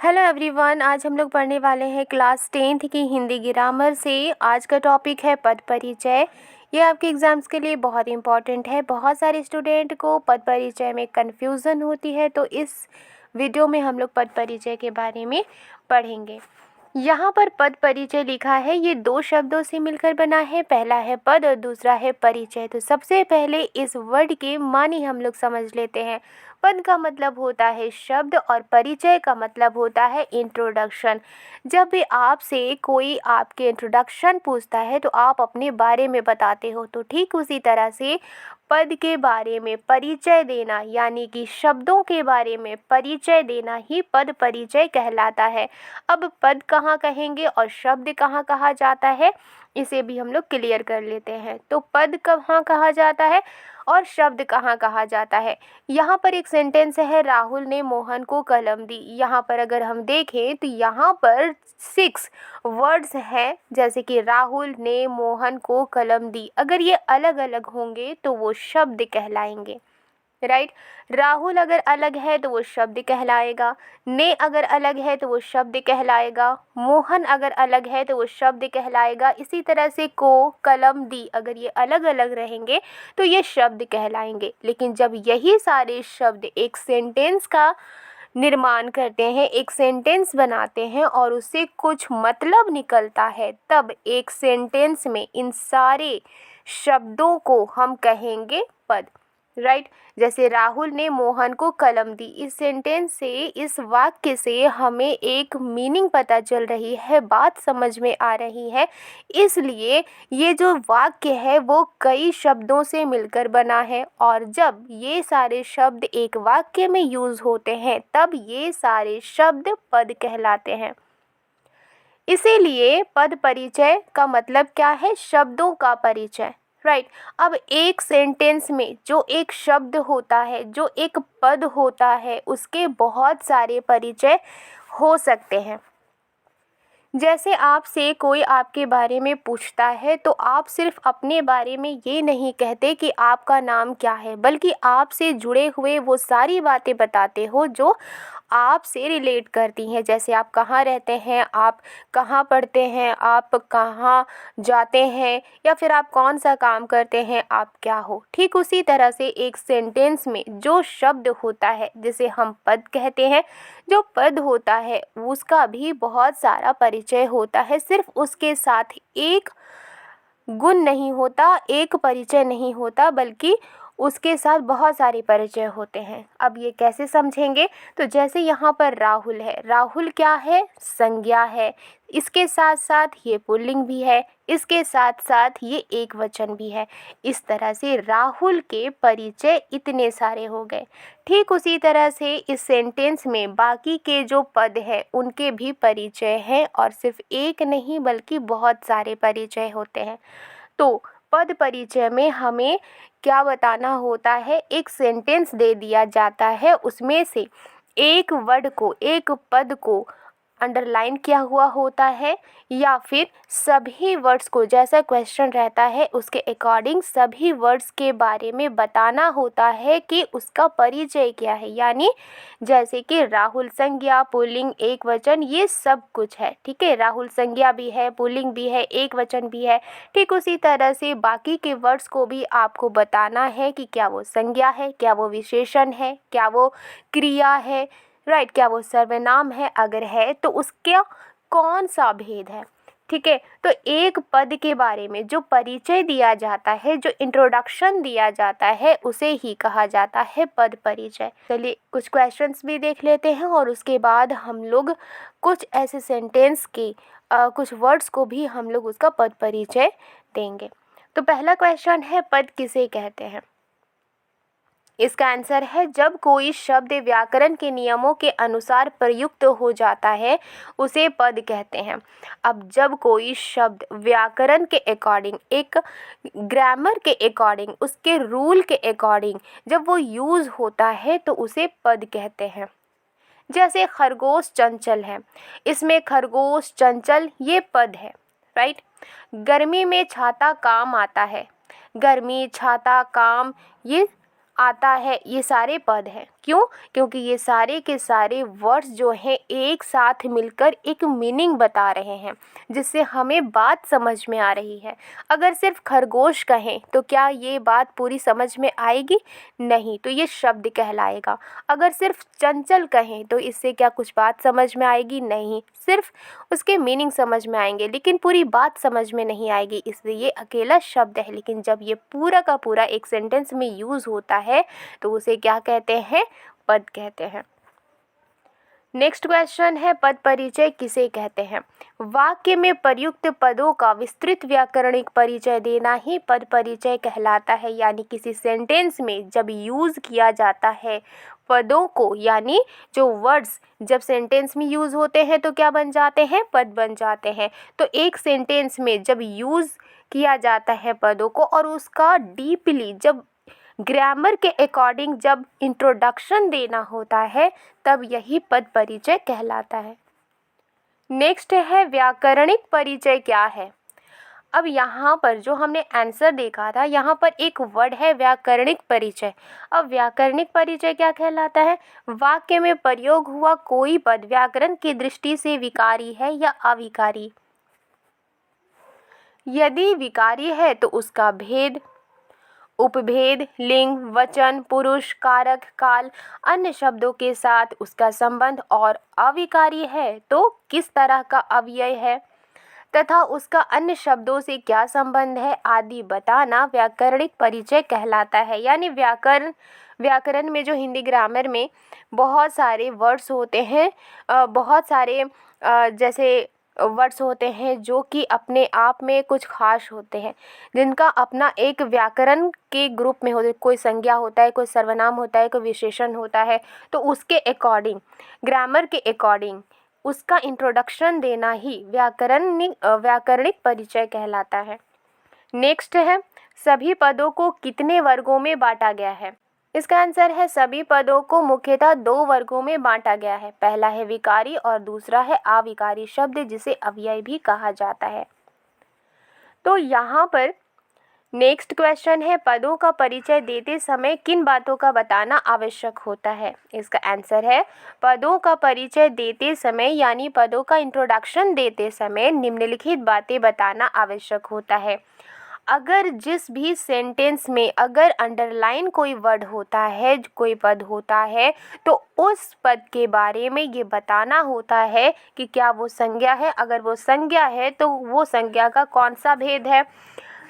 Hello everyone, आज हम लोग पढ़ने वाले हैं क्लास 10th की हिंदी ग्रामर से। आज का टॉपिक है पद परिचय। ये आपके एग्ज़ाम्स के लिए बहुत इंपॉर्टेंट है। बहुत सारे स्टूडेंट को पद परिचय में कन्फ्यूज़न होती है, तो इस वीडियो में हम लोग पद परिचय के बारे में पढ़ेंगे। यहाँ पर पद परिचय लिखा है, ये दो शब्दों से मिलकर बना है। पहला है पद और दूसरा है परिचय। तो सबसे पहले इस वर्ड के मानी हम लोग समझ लेते हैं। पद का मतलब होता है शब्द और परिचय का मतलब होता है इंट्रोडक्शन। जब भी आपसे कोई आपके इंट्रोडक्शन पूछता है तो आप अपने बारे में बताते हो, तो ठीक उसी तरह से पद के बारे में परिचय देना यानी कि शब्दों के बारे में परिचय देना ही पद परिचय कहलाता है। अब पद कहाँ कहेंगे और शब्द कहाँ कहा जाता है, इसे भी हम लोग क्लियर कर लेते हैं। तो पद कहाँ कहा जाता है और शब्द कहाँ कहा जाता है। यहाँ पर एक सेंटेंस है, राहुल ने मोहन को कलम दी। यहाँ पर अगर हम देखें तो यहाँ पर 6 वर्ड्स हैं, जैसे कि राहुल ने मोहन को कलम दी। अगर ये अलग अलग होंगे तो वो शब्द कहलाएंगे, राइट। राहुल अगर अलग है तो वो शब्द कहलाएगा, ने अगर अलग है तो वो शब्द कहलाएगा, मोहन अगर अलग है तो वो शब्द कहलाएगा। इसी तरह से को, कलम, दी अगर ये अलग अलग रहेंगे तो ये शब्द कहलाएंगे। लेकिन जब यही सारे शब्द एक सेंटेंस का निर्माण करते हैं, एक सेंटेंस बनाते हैं और उससे कुछ मतलब निकलता है, तब एक सेंटेंस में इन सारे शब्दों को हम कहेंगे पद, राइट। जैसे राहुल ने मोहन को कलम दी, इस सेंटेंस से, इस वाक्य से हमें एक मीनिंग पता चल रही है, बात समझ में आ रही है। इसलिए ये जो वाक्य है वो कई शब्दों से मिलकर बना है, और जब ये सारे शब्द एक वाक्य में यूज़ होते हैं तब ये सारे शब्द पद कहलाते हैं। इसीलिए पद परिचय का मतलब क्या है? शब्दों का परिचय, राइट। अब एक सेंटेंस में जो एक शब्द होता है, जो एक पद होता है, उसके बहुत सारे परिचय हो सकते हैं। जैसे आपसे कोई आपके बारे में पूछता है तो आप सिर्फ अपने बारे में ये नहीं कहते कि आपका नाम क्या है, बल्कि आपसे जुड़े हुए वो सारी बातें बताते हो जो आपसे रिलेट करती हैं। जैसे आप कहाँ रहते हैं, आप कहाँ पढ़ते हैं, आप कहाँ जाते हैं, या फिर आप कौन सा काम करते हैं, आप क्या हो। ठीक उसी तरह से एक सेंटेंस में जो शब्द होता है जिसे हम पद कहते हैं, जो पद होता है उसका भी बहुत सारा परिचय होता है। सिर्फ उसके साथ एक गुण नहीं होता, एक परिचय नहीं होता, बल्कि उसके साथ बहुत सारे परिचय होते हैं। अब ये कैसे समझेंगे? तो जैसे यहाँ पर राहुल है, राहुल क्या है? संज्ञा है। इसके साथ साथ ये पुल्लिंग भी है, इसके साथ साथ ये एक वचन भी है। इस तरह से राहुल के परिचय इतने सारे हो गए। ठीक उसी तरह से इस सेंटेंस में बाकी के जो पद हैं उनके भी परिचय हैं, और सिर्फ एक नहीं बल्कि बहुत सारे परिचय होते हैं। तो पद परिचय में हमें क्या बताना होता है? एक सेंटेंस दे दिया जाता है, उसमें से एक वर्ड को, एक पद को अंडरलाइन किया हुआ होता है, या फिर सभी वर्ड्स को, जैसा क्वेश्चन रहता है उसके अकॉर्डिंग सभी वर्ड्स के बारे में बताना होता है कि उसका परिचय क्या है। यानी जैसे कि राहुल संज्ञा, पुल्लिंग, एक वचन, ये सब कुछ है, ठीक है। राहुल संज्ञा भी है, पुल्लिंग भी है, एक वचन भी है। ठीक उसी तरह से बाकी के वर्ड्स को भी आपको बताना है कि क्या वो संज्ञा है, क्या वो विशेषण है, क्या वो क्रिया है, राइट, क्या वो सर्वनाम है, अगर है तो उसका कौन सा भेद है, ठीक है। तो एक पद के बारे में जो परिचय दिया जाता है, जो इंट्रोडक्शन दिया जाता है, उसे ही कहा जाता है पद परिचय। चलिए कुछ क्वेश्चंस भी देख लेते हैं और उसके बाद हम लोग कुछ ऐसे सेंटेंस के कुछ वर्ड्स को भी हम लोग उसका पद परिचय देंगे। तो पहला क्वेश्चन है, पद किसे कहते हैं? इसका आंसर है, जब कोई शब्द व्याकरण के नियमों के अनुसार प्रयुक्त हो जाता है उसे पद कहते हैं। अब जब कोई शब्द व्याकरण के अकॉर्डिंग, एक ग्रामर के अकॉर्डिंग, उसके रूल के अकॉर्डिंग जब वो यूज़ होता है तो उसे पद कहते हैं। जैसे खरगोश चंचल है, इसमें खरगोश चंचल ये पद है, राइट। गर्मी में छाता काम आता है, गर्मी, छाता, काम, ये आता है, ये सारे पद हैं। क्यों? क्योंकि ये सारे के सारे वर्ड्स जो हैं एक साथ मिलकर एक मीनिंग बता रहे हैं, जिससे हमें बात समझ में आ रही है। अगर सिर्फ खरगोश कहें तो क्या ये बात पूरी समझ में आएगी? नहीं, तो ये शब्द कहलाएगा। अगर सिर्फ चंचल कहें तो इससे क्या कुछ बात समझ में आएगी? नहीं, सिर्फ उसके मीनिंग समझ में आएंगे, लेकिन पूरी बात समझ में नहीं आएगी, इसलिए ये अकेला शब्द है। लेकिन जब ये पूरा का पूरा एक सेंटेंस में यूज़ होता है तो उसे क्या कहते हैं? पद कहते हैं। नेक्स्ट क्वेश्चन है, पद परिचय किसे कहते हैं? वाक्य में प्रयुक्त पदों का विस्तृत व्याकरणिक परिचय देना ही पद परिचय कहलाता है। यानी किसी सेंटेंस में जब यूज़ किया जाता है पदों को, यानी जो वर्ड्स जब सेंटेंस में यूज़ होते हैं तो क्या बन जाते हैं? पद बन जाते हैं। तो एक सेंटेंस में जब यूज़ किया जाता है पदों को और उसका डीपली जब ग्रामर के अकॉर्डिंग जब इंट्रोडक्शन देना होता है, तब यही पद परिचय कहलाता है। नेक्स्ट है, व्याकरणिक परिचय क्या है? अब यहाँ पर जो हमने आंसर देखा था, यहाँ पर एक वर्ड है व्याकरणिक परिचय। अब व्याकरणिक परिचय क्या कहलाता है? वाक्य में प्रयोग हुआ कोई पद व्याकरण की दृष्टि से विकारी है या अविकारी। यदि विकारी है तो उसका भेद, उपभेद, लिंग, वचन, पुरुष, कारक, काल, अन्य शब्दों के साथ उसका संबंध, और अविकारी है तो किस तरह का अव्यय है तथा उसका अन्य शब्दों से क्या संबंध है आदि बताना व्याकरणिक परिचय कहलाता है। यानी व्याकरण में जो हिंदी ग्रामर में बहुत सारे वर्ड्स होते हैं, बहुत सारे जैसे वर्ड्स होते हैं जो कि अपने आप में कुछ खास होते हैं, जिनका अपना एक व्याकरण के ग्रुप में होते, कोई संज्ञा होता है, कोई सर्वनाम होता है, कोई विशेषण होता है, तो उसके अकॉर्डिंग, ग्रामर के अकॉर्डिंग उसका इंट्रोडक्शन देना ही व्याकरणिक परिचय कहलाता है। नेक्स्ट है, सभी पदों को कितने वर्गों में बांटा गया है? इसका आंसर है, सभी पदों को मुख्यतः 2 वर्गों में बांटा गया है। पहला है विकारी और दूसरा है अविकारी शब्द, जिसे अव्यय भी कहा जाता है। तो यहाँ पर नेक्स्ट क्वेश्चन है, पदों का परिचय देते समय किन बातों का बताना आवश्यक होता है? इसका आंसर है, पदों का परिचय देते समय यानी पदों का इंट्रोडक्शन देते समय निम्नलिखित बातें बताना आवश्यक होता है। अगर जिस भी सेंटेंस में अगर अंडरलाइन कोई वर्ड होता है, कोई पद होता है, तो उस पद के बारे में ये बताना होता है कि क्या वो संज्ञा है। अगर वो संज्ञा है तो वो संज्ञा का कौन सा भेद है।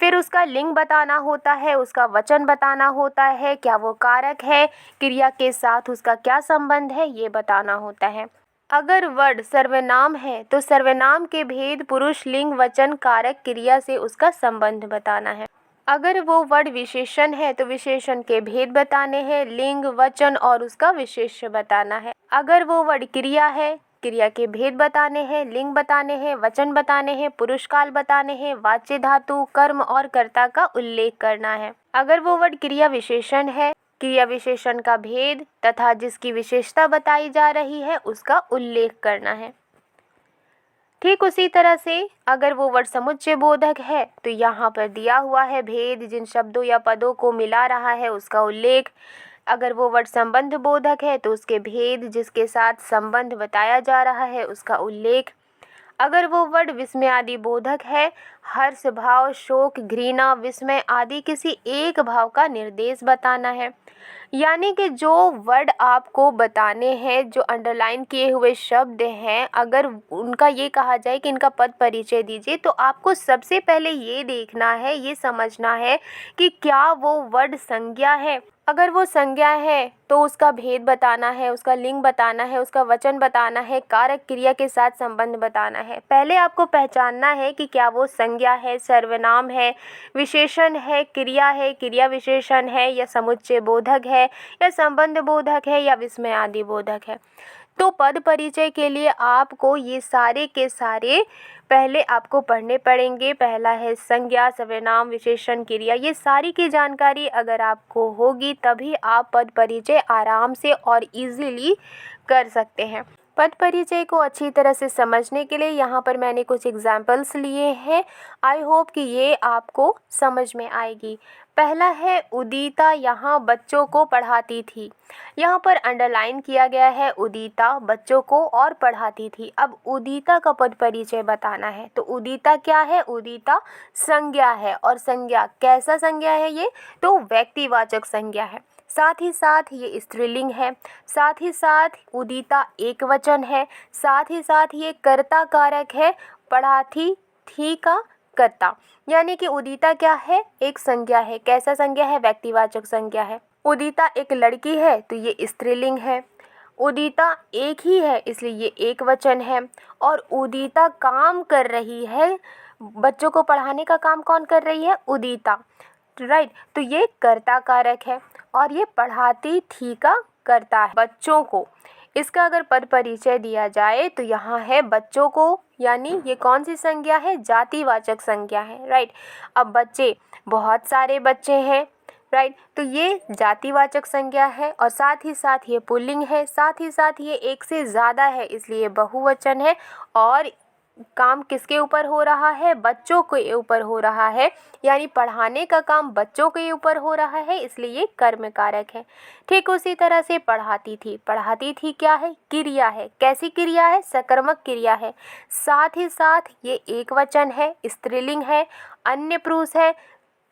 फिर उसका लिंग बताना होता है, उसका वचन बताना होता है, क्या वो कारक है, क्रिया के साथ उसका क्या संबंध है, ये बताना होता है। अगर वर्ड सर्वनाम है तो सर्वनाम के भेद, पुरुष, लिंग, वचन, कारक, क्रिया से उसका संबंध बताना है। अगर वो वर्ड विशेषण है तो विशेषण के भेद बताने हैं, लिंग, वचन और उसका विशेष्य बताना है। अगर वो वर्ड क्रिया है, क्रिया के भेद बताने हैं, लिंग बताने हैं, वचन बताने हैं, पुरुष काल बताने हैं, वाच्य धातु, कर्म और कर्ता का उल्लेख करना है। अगर वो वर्ड क्रिया विशेषण है, क्रिया विशेषण का भेद तथा जिसकी विशेषता बताई जा रही है उसका उल्लेख करना है। ठीक उसी तरह से अगर वो वर्ड समुच्चय बोधक है तो यहाँ पर दिया हुआ है भेद, जिन शब्दों या पदों को मिला रहा है उसका उल्लेख। अगर वो वर्ड संबंध बोधक है तो उसके भेद, जिसके साथ संबंध बताया जा रहा है उसका उल्लेख। अगर वो वर्ड विस्मय आदि बोधक है, हर्ष भाव, शोक, घृणा, विस्मय आदि किसी एक भाव का निर्देश बताना है। यानी कि जो वर्ड आपको बताने हैं, जो अंडरलाइन किए हुए शब्द हैं, अगर उनका ये कहा जाए कि इनका पद परिचय दीजिए, तो आपको सबसे पहले ये देखना है, ये समझना है कि क्या वो वर्ड संज्ञा है। अगर वो संज्ञा है तो उसका भेद बताना है, उसका लिंग बताना है, उसका वचन बताना है, कारक क्रिया के साथ संबंध बताना है। पहले आपको पहचानना है कि क्या वो संज्ञा है, सर्वनाम है, विशेषण है, क्रिया विशेषण है, या समुच्चय बोधक है, या संबंध बोधक है, या विस्मय आदि बोधक है। तो पद परिचय के लिए आपको ये सारे के सारे पहले आपको पढ़ने पड़ेंगे। पहला है संज्ञा, सर्वनाम, विशेषण, क्रिया। ये सारी की जानकारी अगर आपको होगी तभी आप पद परिचय आराम से और इजीली कर सकते हैं। पद परिचय को अच्छी तरह से समझने के लिए यहाँ पर मैंने कुछ एग्जाम्पल्स लिए हैं। आई होप कि ये आपको समझ में आएगी। पहला है उदिता यहाँ बच्चों को पढ़ाती थी। यहाँ पर अंडरलाइन किया गया है उदिता बच्चों को और पढ़ाती थी। अब उदिता का पद परिचय बताना है। तो उदिता क्या है? उदिता संज्ञा है। और संज्ञा कैसा संज्ञा है? ये तो व्यक्तिवाचक संज्ञा है। साथ ही साथ ये स्त्रीलिंग है। साथ ही साथ उदिता एक वचन है। साथ ही साथ ये कर्ता कारक है। पढ़ाती थी का कर्ता, यानी कि उदिता क्या है? एक संज्ञा है। कैसा संज्ञा है? व्यक्तिवाचक संज्ञा है। उदिता एक लड़की है तो ये स्त्रीलिंग है। उदिता एक ही है इसलिए ये एक वचन है। और उदिता काम कर रही है, बच्चों को पढ़ाने का काम कौन कर रही है? उदिता, राइट। तो ये कर्ता कारक है और ये पढ़ाती थी का कर्ता है बच्चों को। इसका अगर पद परिचय दिया जाए तो यहाँ है बच्चों को, यानी ये कौन सी संज्ञा है? जातिवाचक संज्ञा है, राइट। अब बच्चे, बहुत सारे बच्चे हैं, राइट। तो ये जातिवाचक संज्ञा है और साथ ही साथ ये पुल्लिंग है। साथ ही साथ ये एक से ज़्यादा है इसलिए बहुवचन है। और काम किसके ऊपर हो रहा है? बच्चों के ऊपर हो रहा है, यानी पढ़ाने का काम बच्चों के ऊपर हो रहा है इसलिए ये कर्म कारक है। ठीक उसी तरह से पढ़ाती थी। पढ़ाती थी क्या है? क्रिया है। कैसी क्रिया है? सकर्मक क्रिया है। साथ ही साथ ये एक वचन है, स्त्रीलिंग है, अन्य पुरुष है,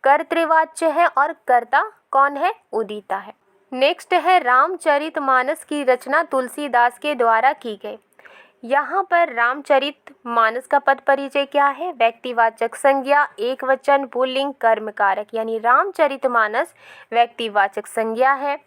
कर्तृवाच्य है और कर्ता कौन है? उदिता है। नेक्स्ट है रामचरितमानस की रचना तुलसीदास के द्वारा की गई। यहाँ पर रामचरितमानस का पद परिचय क्या है? व्यक्तिवाचक संज्ञा, एक वचन, पुल्लिंग, कर्म कारक, यानी रामचरितमानस व्यक्तिवाचक संज्ञा है,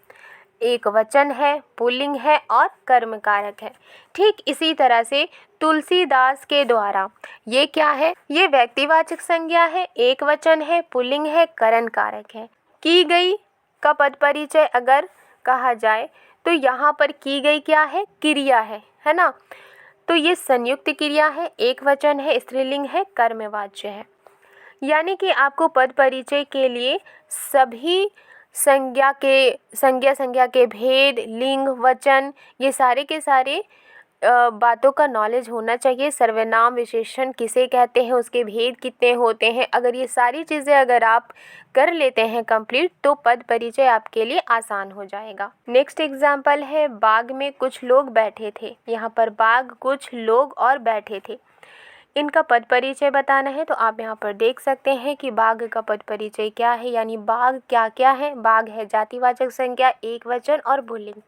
एक वचन है, पुल्लिंग है और कर्म कारक है। ठीक इसी तरह से तुलसीदास के द्वारा ये क्या है? ये व्यक्तिवाचक संज्ञा है, एक वचन है, पुल्लिंग है, करण कारक है। की गई का पद परिचय अगर कहा जाए तो यहाँ पर की गई क्या है? क्रिया है ना। तो ये संयुक्त क्रिया है, एक वचन है, स्त्रीलिंग है, कर्मवाच्य है। यानी कि आपको पद परिचय के लिए सभी संज्ञा के भेद, लिंग, वचन, ये सारे के सारे बातों का नॉलेज होना चाहिए। सर्वनाम विशेषण किसे कहते हैं, उसके भेद कितने होते हैं, अगर ये सारी चीज़ें अगर आप कर लेते हैं कंप्लीट तो पद परिचय आपके लिए आसान हो जाएगा। नेक्स्ट एग्जाम्पल है बाग में कुछ लोग बैठे थे। यहाँ पर बाग, कुछ लोग और बैठे थे, इनका पद परिचय बताना है। तो आप यहाँ पर देख सकते हैं कि बाग का पद परिचय क्या है, यानी बाग क्या क्या है? बाग है जातिवाचक संज्ञा, एक वचन और पुल्लिंग।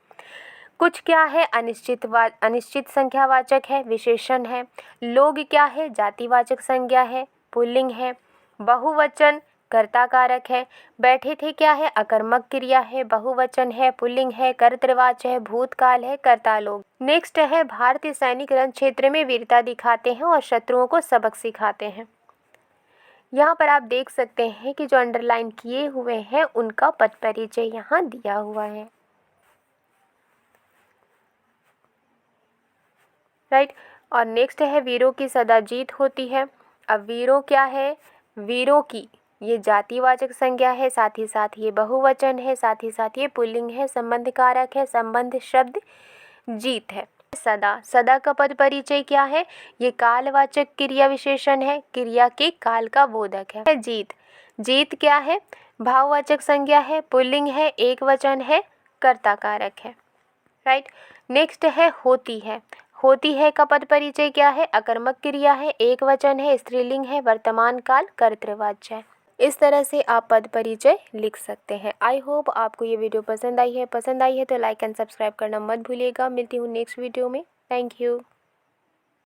कुछ क्या है? अनिश्चित संख्यावाचक है, विशेषण है। लोग क्या है? जातिवाचक संज्ञा है, पुल्लिंग है। बहुवचन कर्ता कारक है। बैठे थे क्या है? अकर्मक क्रिया है, बहुवचन है, पुल्लिंग है, कर्तृवाच्य है, भूतकाल है, कर्ता लोग। नेक्स्ट है भारतीय सैनिक रण क्षेत्र में वीरता दिखाते हैं और शत्रुओं को सबक सिखाते हैं। यहाँ पर आप देख सकते हैं कि जो अंडरलाइन किए हुए हैं उनका पद परिचय यहाँ दिया हुआ है, राइट। और नेक्स्ट है वीरों की सदा जीत होती है। अब वीरों क्या है? वीरों की ये जातिवाचक संज्ञा है, साथ ही साथ ये बहुवचन है, साथ ही साथ ये पुल्लिंग है, संबंध कारक है, संबंध शब्द जीत है। सदा, सदा का पद परिचय क्या है? ये कालवाचक क्रिया विशेषण है, क्रिया के काल का बोधक है। जीत, जीत क्या है? भाववाचक संज्ञा है, पुल्लिंग है, एक वचन है, कर्ता कारक है, राइट। नेक्स्ट है होती है। होती है का पद परिचय क्या है? अकर्मक क्रिया है, एक वचन है, स्त्रीलिंग है, वर्तमान काल कर्तृवाच्य है। इस तरह से आप पद परिचय लिख सकते हैं। आई होप आपको ये वीडियो पसंद आई है तो लाइक एंड सब्सक्राइब करना मत भूलिएगा। मिलती हूँ नेक्स्ट वीडियो में। Thank you.